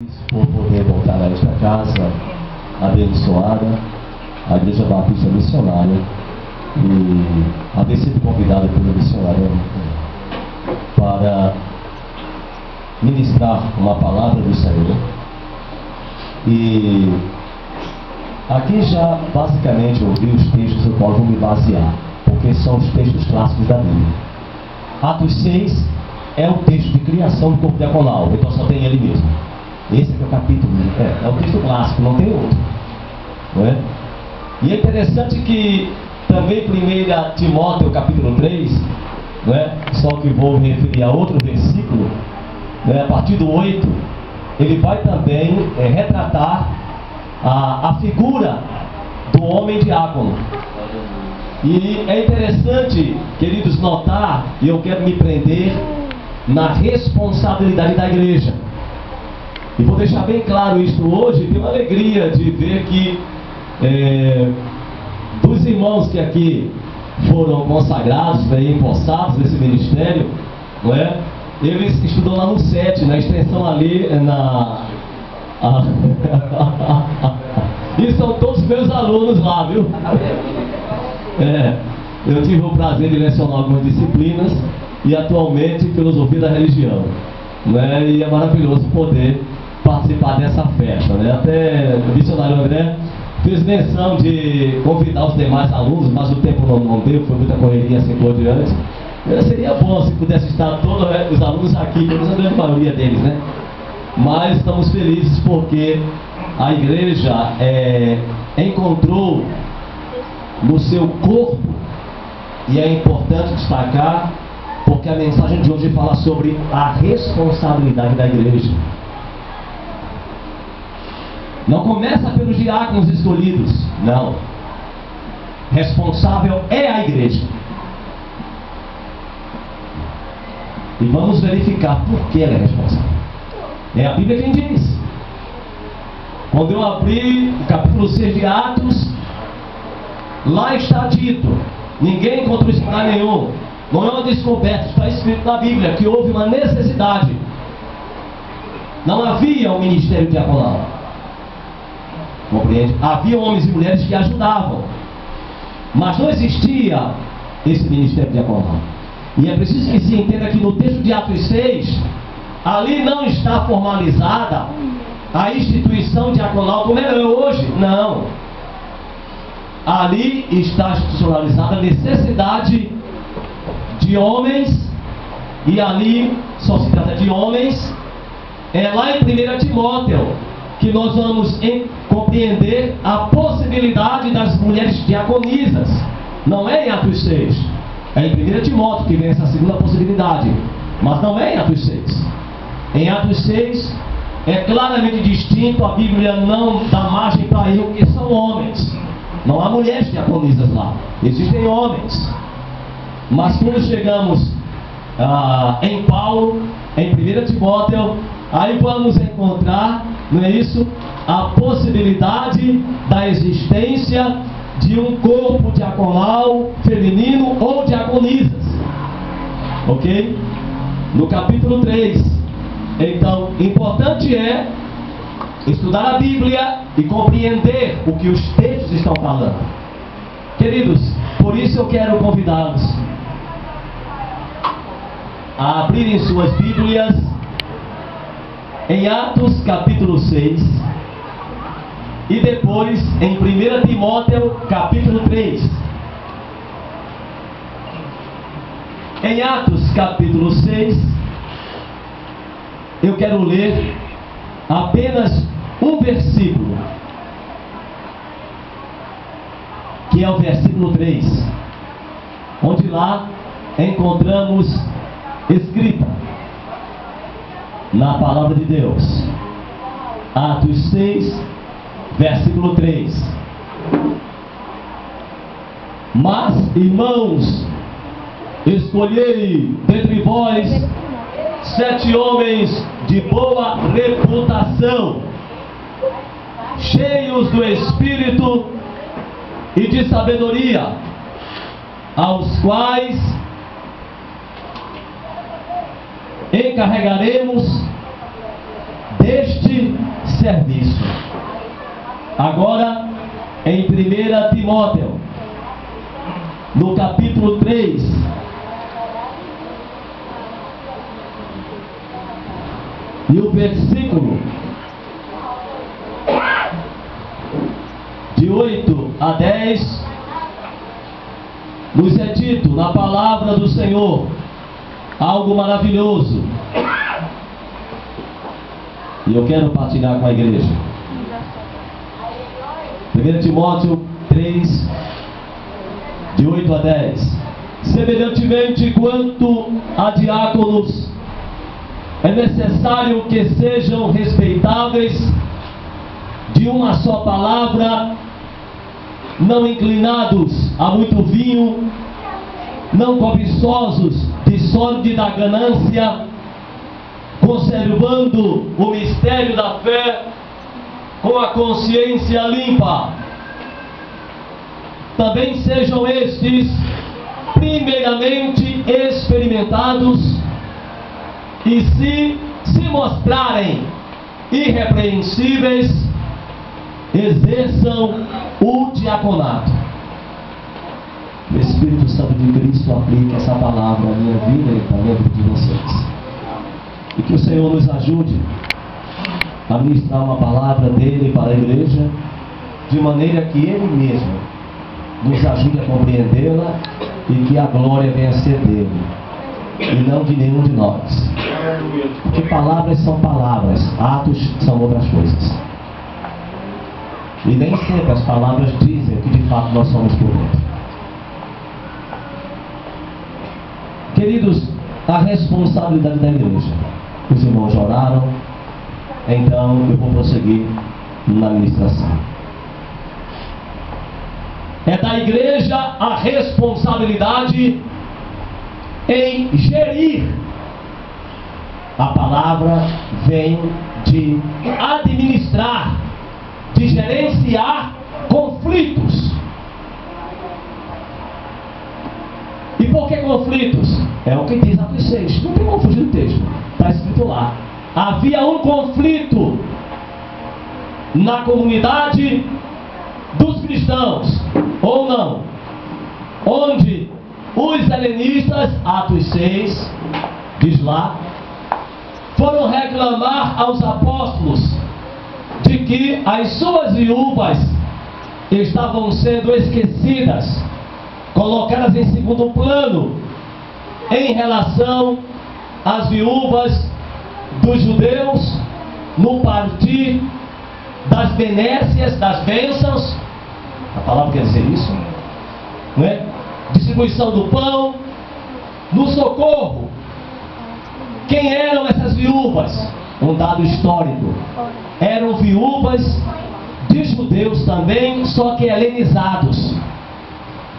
Por poder voltar a esta casa abençoada, a Igreja Batista Missionária, e haver sido convidado pelo missionário para ministrar uma palavra do Senhor. E aqui já basicamente eu ouvi os textos do qual vou me basear, porque são os textos clássicos da Bíblia. Atos 6 é o texto de criação do corpo diaconal, então só tem ele mesmo. Esse aqui é o capítulo, é o texto clássico, não tem outro, não é? E é interessante que também 1 Timóteo capítulo 3, não é? Só que vou me referir a outro versículo, né? A partir do 8, ele vai também retratar a figura do homem diácono. E é interessante, queridos, notar, e eu quero me prender na responsabilidade da igreja. E vou deixar bem claro isso hoje. Tenho uma alegria de ver que dos irmãos que aqui foram consagrados, empossados nesse ministério, não é? Eles estudam lá no SET, na extensão ali, e são todos meus alunos lá, viu? Eu tive o prazer de lecionar algumas disciplinas e atualmente filosofia da religião, né? E é maravilhoso poder participar dessa festa, né? Até o missionário André fez menção de convidar os demais alunos, mas o tempo não deu, foi muita correria assim por diante. Seria bom se pudesse estar todos os alunos aqui, pelo menos a grande maioria deles, né? Mas estamos felizes porque a igreja encontrou no seu corpo, e é importante destacar, porque a mensagem de hoje fala sobre a responsabilidade da igreja. Não começa pelos diáconos escolhidos, não. Responsável é a igreja. E vamos verificar por que ela é responsável. É a Bíblia quem diz. Quando eu abri o capítulo 6 de Atos, lá está dito, ninguém encontrou isso em lugar nenhum, não é uma descoberta, está escrito na Bíblia que houve uma necessidade. Não havia um ministério diaconal. Compreende? Havia homens e mulheres que ajudavam, mas não existia esse ministério diaconal. E é preciso que se entenda que no texto de Atos 6, ali não está formalizada a instituição diaconal como é hoje, não. Ali está institucionalizada a necessidade de homens, e ali só se trata de homens. É lá em 1 Timóteo que nós vamos compreender a possibilidade das mulheres diaconisas. Não é em Atos 6, é em 1 Timóteo que vem essa segunda possibilidade, mas não é em Atos 6. Em Atos 6 é claramente distinto, a Bíblia não dá margem para erro, que são homens. Não há mulheres diaconisas lá, existem homens. Mas quando chegamos em Paulo, em 1 Timóteo, aí vamos encontrar, não é isso? A possibilidade da existência de um corpo diaconal feminino ou diaconisas. Ok? No capítulo 3. Então, importante é estudar a Bíblia e compreender o que os textos estão falando. Queridos, por isso eu quero convidá-los a abrirem suas Bíblias em Atos capítulo 6 e depois em 1 Timóteo capítulo 3. Em Atos capítulo 6, eu quero ler apenas um versículo, que é o versículo 3, onde lá encontramos escrita na palavra de Deus. Atos 6, versículo 3. Mas, irmãos, escolhei dentre vós 7 homens de boa reputação, cheios do Espírito e de sabedoria, aos quais encarregaremos deste serviço. Agora, em 1 Timóteo, no capítulo 3, e o versículo de 8 a 10, nos é dito na palavra do Senhor algo maravilhoso. E eu quero partilhar com a igreja. 1 Timóteo 3, de 8 a 10. Semelhantemente, quanto a diáconos, é necessário que sejam respeitáveis, de uma só palavra, não inclinados a muito vinho, não cobiçosos de sórdida ganância, conservando o mistério da fé com a consciência limpa. Também sejam estes primeiramente experimentados, e se mostrarem irrepreensíveis, exerçam o diaconato. O Espírito Santo de Cristo aplica essa palavra à minha vida e para a vida de vocês. E que o Senhor nos ajude a ministrar uma palavra dele para a igreja, de maneira que ele mesmo nos ajude a compreendê-la e que a glória venha a ser dele e não de nenhum de nós. Porque palavras são palavras, atos são outras coisas. E nem sempre as palavras dizem que de fato nós somos por dentro. Queridos, a responsabilidade da igreja. Os irmãos oraram, então eu vou prosseguir na ministração. É da igreja a responsabilidade em gerir. A palavra vem de administrar, de gerenciar conflitos. E por que conflitos? É o que diz Atos 6. Não tem como fugir do texto. Está escrito lá. Havia um conflito na comunidade dos cristãos, ou não, onde os helenistas, Atos 6, diz lá, foram reclamar aos apóstolos de que as suas viúvas estavam sendo esquecidas, colocadas em segundo plano em relação às viúvas dos judeus no partir das benécias, das bênçãos. A palavra quer dizer isso, não é? Distribuição do pão, no socorro. Quem eram essas viúvas? Um dado histórico. Eram viúvas de judeus também, só que helenizados.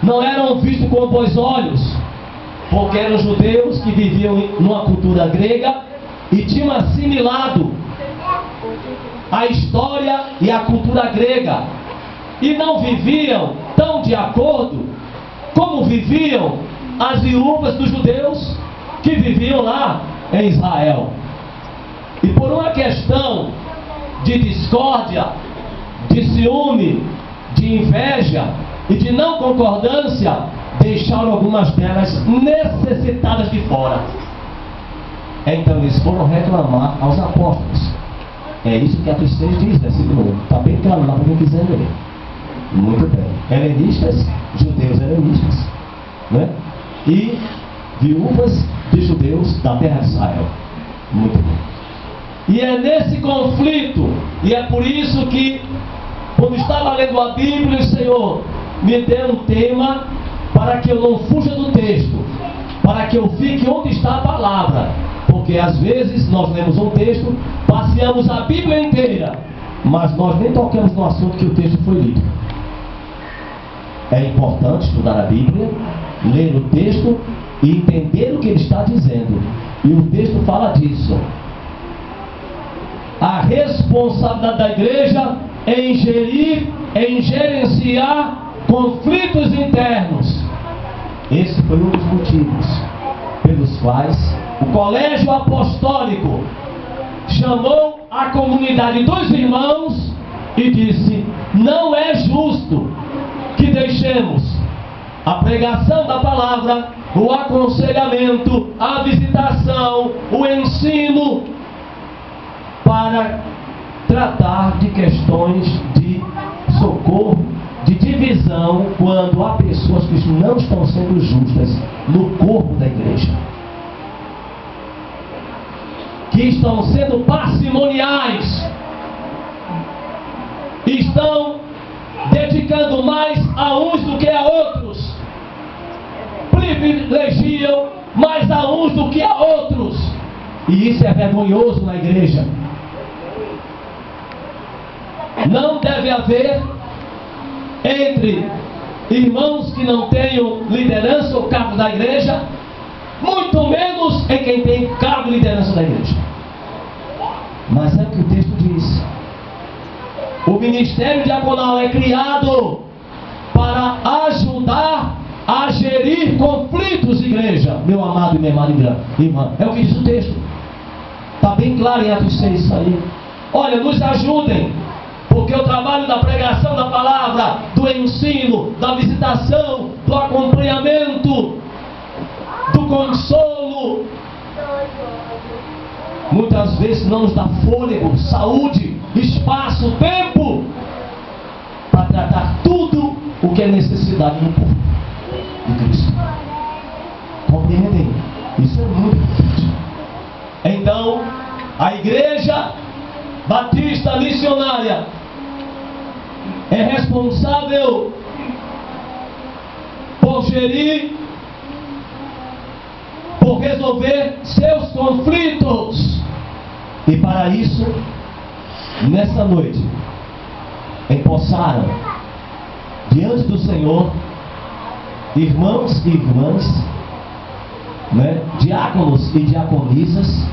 Não eram vistos com bons olhos, porque eram judeus que viviam numa cultura grega e tinham assimilado a história e a cultura grega, e não viviam tão de acordo como viviam as viúvas dos judeus que viviam lá em Israel. E por uma questão de discórdia, de ciúme, de inveja e de não concordância, deixaram algumas delas necessitadas de fora. Então eles foram reclamar aos apóstolos. É isso que Atos 6 diz, versículo 1. Está bem claro lá para quem quiser ler. Muito bem. Helenistas, judeus helenistas, né? E viúvas de judeus da terra de Israel. Muito bem. E é nesse conflito, e é por isso que, quando estava lendo a Bíblia, o Senhor me deu um tema para que eu não fuja do texto, para que eu fique onde está a palavra. Porque às vezes nós lemos um texto, passeamos a Bíblia inteira, mas nós nem tocamos no assunto que o texto foi lido. É importante estudar a Bíblia, ler o texto e entender o que ele está dizendo. E o texto fala disso. A responsabilidade da igreja é em gerir, em gerenciar conflitos internos. Esse foi um dos motivos pelos quais o Colégio Apostólico chamou a comunidade dos irmãos e disse: não é justo que deixemos a pregação da palavra, o aconselhamento, a visitação, o ensino, para tratar de questões de socorro, de divisão, quando há pessoas que não estão sendo justas no corpo da igreja, que estão sendo parcimoniais, estão dedicando mais a uns do que a outros, privilegiam mais a uns do que a outros, e isso é vergonhoso na igreja. Não deve haver entre irmãos que não tenham liderança ou cargo da igreja, muito menos em quem tem cargo e liderança da igreja. Mas é o que o texto diz. O ministério diaconal é criado para ajudar a gerir conflitos de igreja, meu amado e minha amada irmã. É o que diz o texto. Está bem claro em Atos 6 isso aí. Olha, nos ajudem, porque o trabalho da pregação da palavra, do ensino, da visitação, do acompanhamento, do consolo, muitas vezes não nos dá fôlego, saúde, espaço, tempo para tratar tudo o que é necessidade no corpo de Cristo. Compreendem? Isso é muito importante. Então, a igreja batista missionária é responsável por gerir, por resolver seus conflitos. E para isso, nessa noite, empossaram diante do Senhor irmãos e irmãs, diáconos e diaconisas,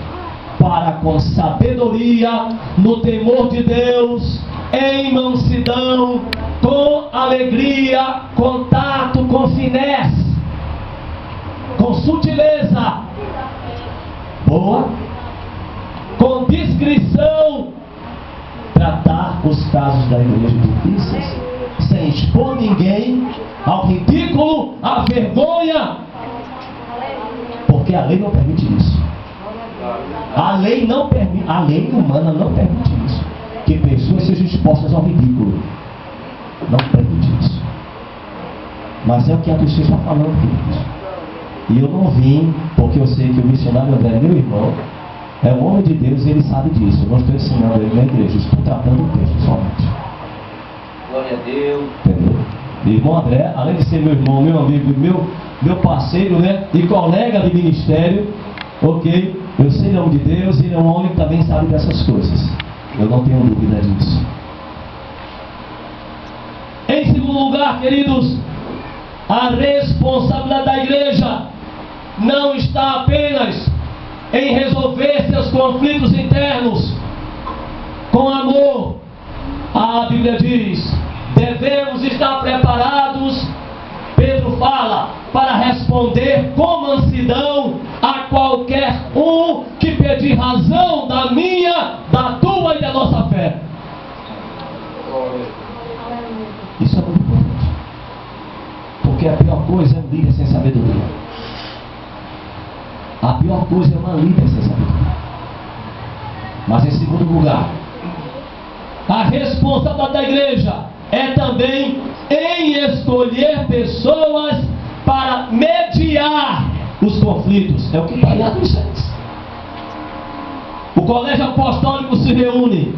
para com sabedoria, no temor de Deus, em mansidão, com alegria, com tato, com finesse, com sutileza boa, com discrição, tratar os casos da igreja difíceis, sem expor ninguém ao ridículo, à vergonha, porque a lei não permite isso. A lei não permite, a lei humana não permite isso, que pessoas sejam expostas ao ridículo. Não permite isso. Mas é o que a Cristo está falando, queridos. E eu não vim, porque eu sei que o missionário André é meu irmão, é um homem de Deus e ele sabe disso. Eu não estou ensinando ele na igreja, estou tratando o texto somente. Glória a Deus. Entendeu? E irmão André, além de ser meu irmão, meu amigo, meu parceiro, e colega de ministério, ok? Eu sei o nome de Deus, ele é um homem que também sabe dessas coisas. Eu não tenho dúvida disso. Em segundo lugar, queridos, a responsabilidade da igreja não está apenas em resolver seus conflitos internos com amor. A Bíblia diz: devemos estar preparados, Pedro fala, para responder com mansidão a qualquer um que pedir razão da minha, da tua e da nossa fé. Isso é muito importante, porque a pior coisa é um líder sem sabedoria. A pior coisa é uma líder sem sabedoria. Mas em segundo lugar, a responsabilidade da igreja é também em escolher pessoas para mediar os conflitos. É o que está em Atos 6. O colégio apostólico se reúne,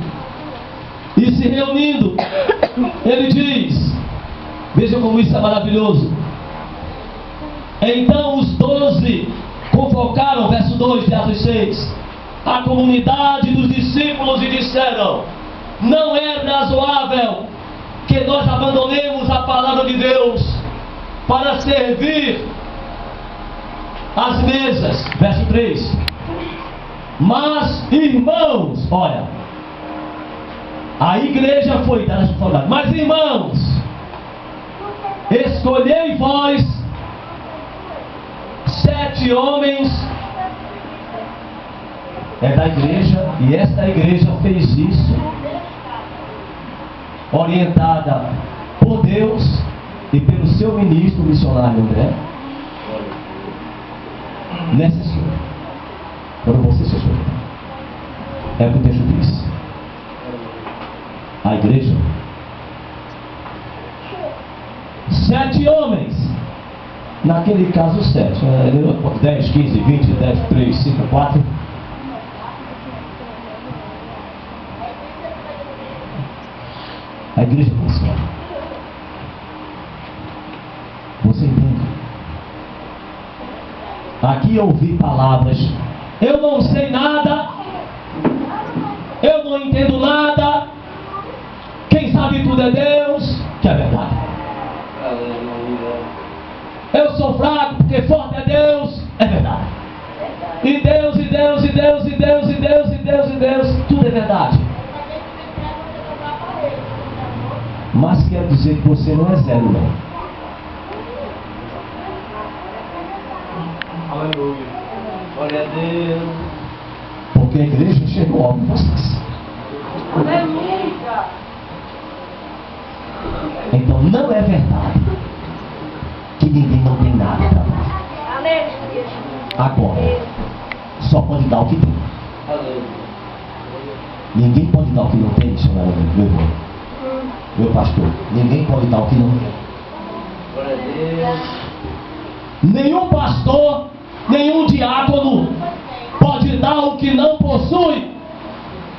e se reunindo, ele diz, veja como isso é maravilhoso: então os 12 convocaram, verso 2 de Atos 6, a comunidade dos discípulos e disseram: não é razoável que nós abandonemos a palavra de Deus para servir as mesas. Verso 3. Mas, irmãos, olha, a igreja foi dada essa palavra. Mas, irmãos, escolhei vós 7 homens é da igreja, e esta igreja fez isso, orientada por Deus e pelo seu ministro missionário André, nessa história. Quando você se escuta, é o que o texto diz. A igreja, 7 homens, naquele caso 7, 10, 15, 20, 10, 3, 5, 4. A igreja cristã. Você entende? Aqui eu ouvi palavras: eu não sei nada, eu não entendo nada, quem sabe tudo é Deus, que é verdade. Eu sou fraco porque forte é Deus, é verdade. E Deus, e Deus, e Deus, e Deus, e Deus, e Deus, e Deus, tudo é verdade. Mas quer dizer que você não é zero, não. Aleluia. Glória a Deus. Porque a igreja chegou ao vocês. Aleluia. Então não é verdade que ninguém não tem nada para dar. Aleluia. Agora, só pode dar o que tem. Aleluia. Ninguém pode dar o que não tem, meu irmão. Meu pastor, ninguém pode dar o que não tem. Glória a Deus. Nenhum pastor, nenhum diácono pode dar o que não possui.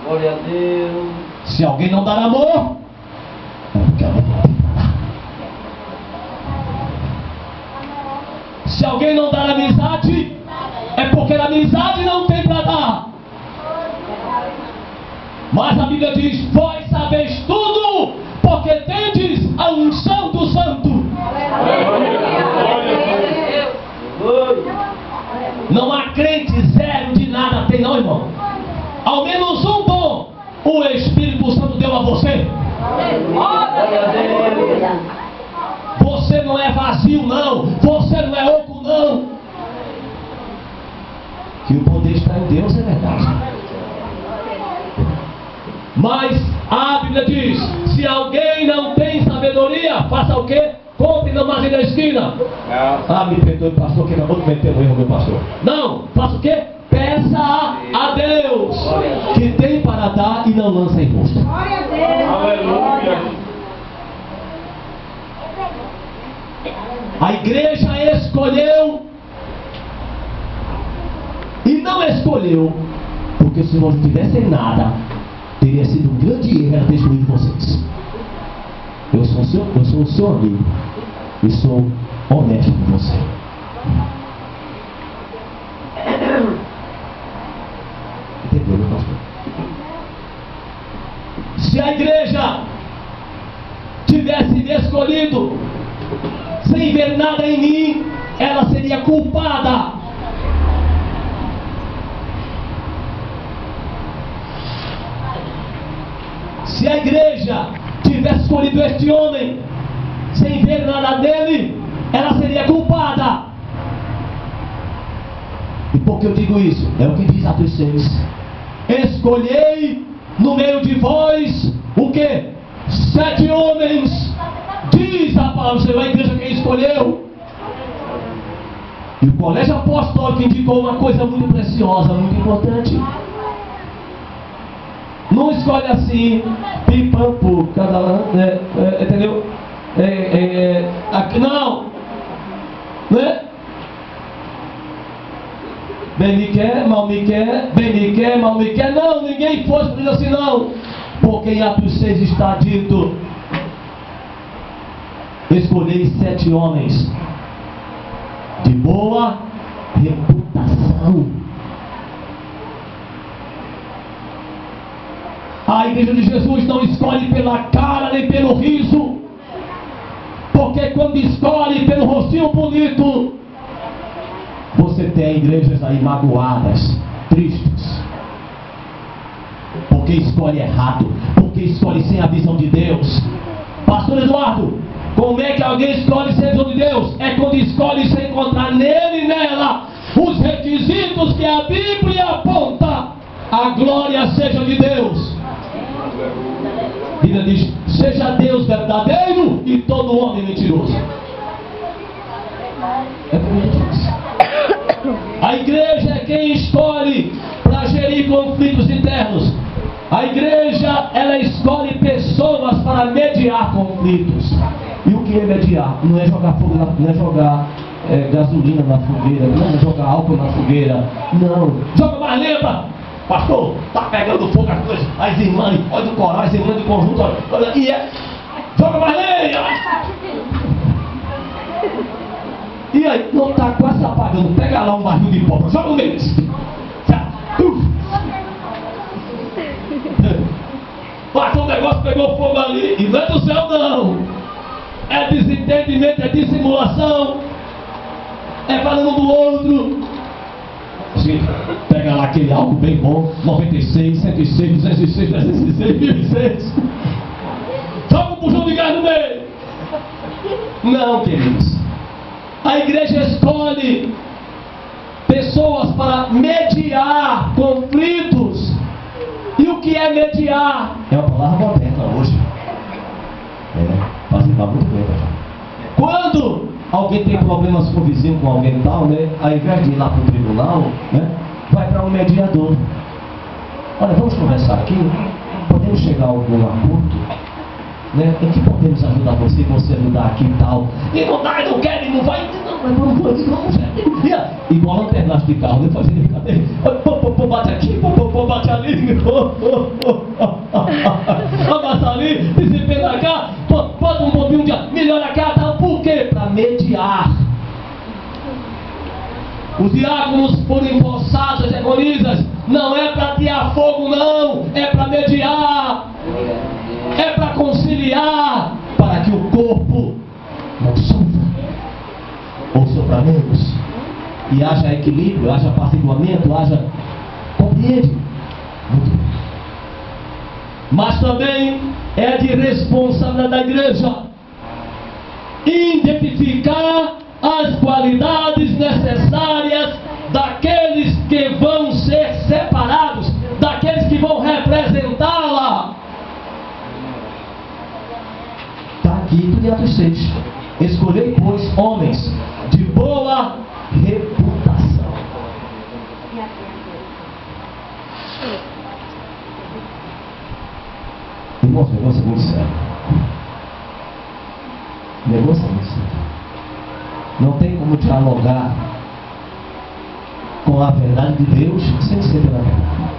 Glória a Deus. Se alguém não dar amor, é porque alguém não tem para dar. Se alguém não dar amizade, é porque a amizade não tem para dar. Mas a Bíblia diz: vós sabeis tudo, porque tendes a unção do Santo. Não há crente zero de nada tem, não, irmão. Ao menos um dom o Espírito Santo deu a você. Você não é vazio, não. Você não é oco, não. Que o poder está em Deus, é verdade. Mas a Bíblia diz: se alguém não tem sabedoria, faça o quê? Compre na margem da esquina. Ah, me perdoe, pastor, que acabou de meter no erro, meu pastor. Não, faça o quê? Peça a Deus, que tem para dar e não lança em rosto. Aleluia. A igreja escolheu e não escolheu, porque se não tivessem nada, teria sido um grande erro ter excluído vocês. Eu sou o seu amigo e sou honesto com você. Entendeu, meu pastor? Se a igreja tivesse me escolhido sem ver nada em mim, ela seria culpada. Se a igreja tivesse escolhido este homem sem ver nada dele, ela seria culpada. E por que eu digo isso? É o que diz Atos 6. Escolhei no meio de vós o que? 7 homens. Diz a palavra do Senhor, a igreja quem escolheu. E o colégio apostólico indicou uma coisa muito preciosa, muito importante. Não escolhe assim, pipampu, cada entendeu? Aqui não, né? Bem me quer, mal me quer, bem me quer, mal me quer. Não, ninguém pode dizer assim, não. Porque em Atos 6 está dito: escolhei 7 homens de boa reputação. A igreja de Jesus não escolhe pela cara nem pelo riso, porque quando escolhe pelo rostinho bonito, você tem igrejas aí magoadas, tristes, porque escolhe errado, porque escolhe sem a visão de Deus. Pastor Eduardo, como é que alguém escolhe sem a visão de Deus? É quando escolhe sem encontrar nele e nela os requisitos que a Bíblia aponta. A glória seja de Deus. A Bíblia diz: seja Deus verdadeiro e todo homem mentiroso. É muito difícil. A igreja é quem escolhe para gerir conflitos internos. A igreja, ela escolhe pessoas para mediar conflitos. E o que é mediar? Não é jogar fogo, não é jogar gasolina na fogueira, não é jogar álcool na fogueira, não. Joga mais lenha, pastor, tá pegando fogo as coisas, as irmãs, olha do coral, as irmãs do conjunto, olha, e joga mais lenha. E aí, não tá quase apagando, pega lá um barril de pólvora, joga no meio. Pastor, o negócio pegou fogo ali, e não é do céu não. É desentendimento, é dissimulação, é falando do outro. Sim, pega lá aquele álcool bem bom, 96, 106, 206, 306, 1006. Joga um puxão de gás no meio. Não, queridos. A igreja escolhe pessoas para mediar conflitos. E o que é mediar? É uma palavra moderna hoje. Fazem muito bem. Quando alguém tem problemas com o vizinho, com alguém tal, né? Ao invés de ir lá para o tribunal, né? Vai para um mediador. Olha, vamos conversar aqui. Podemos chegar a algum acordo? Né? Em que podemos ajudar você ajudar aqui e tal. E não dá, e não quer, e não vai. Não, velho. Igual lanternaço de carro, né? Fazendo brincadeira. Bate aqui, bate ali. Abaixa ali, desempenha cá. Bota um pouquinho de ar, melhora cá, tal. Por quê? Para mediar. Os diáconos foram empossados, as diaconisas. Não é para tirar fogo, não. É para mediar. É para conciliar, para que o corpo não sofra ou sofra menos, e haja equilíbrio, haja apaciguamento, haja compreende. Muito bem. Mas também é de responsabilidade da igreja identificar as qualidades necessárias daqueles que vão ser separados, daqueles que vão representá-la. Quinto de Atos 6. Escolhei, pois, homens de boa reputação. Irmãos, o negócio é muito sério. O negócio é muito sério. Não tem como dialogar com a verdade de Deus sem ser pela verdade.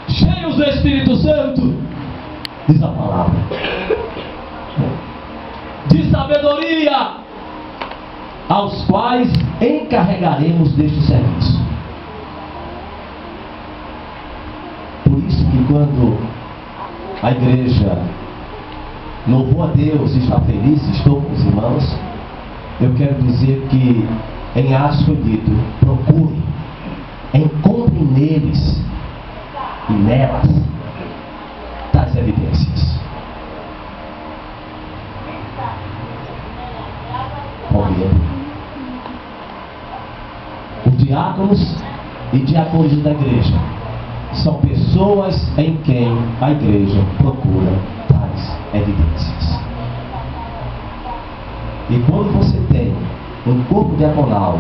Cheios do Espírito Santo, diz a palavra, de sabedoria, aos quais encarregaremos deste serviço. Por isso que quando a igreja louvou a Deus e está feliz, estou com os irmãos, eu quero dizer que em Atos foi dito: procure, encontre neles e nelas tais evidências. Os diáconos e diaconisas da igreja são pessoas em quem a igreja procura tais evidências. E quando você tem um corpo diaconal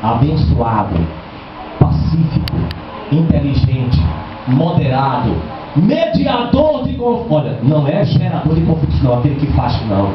abençoado, pacífico, inteligente, moderado, mediador de conflito, olha, não é gerador de conflitos, não, aquele que faz, não.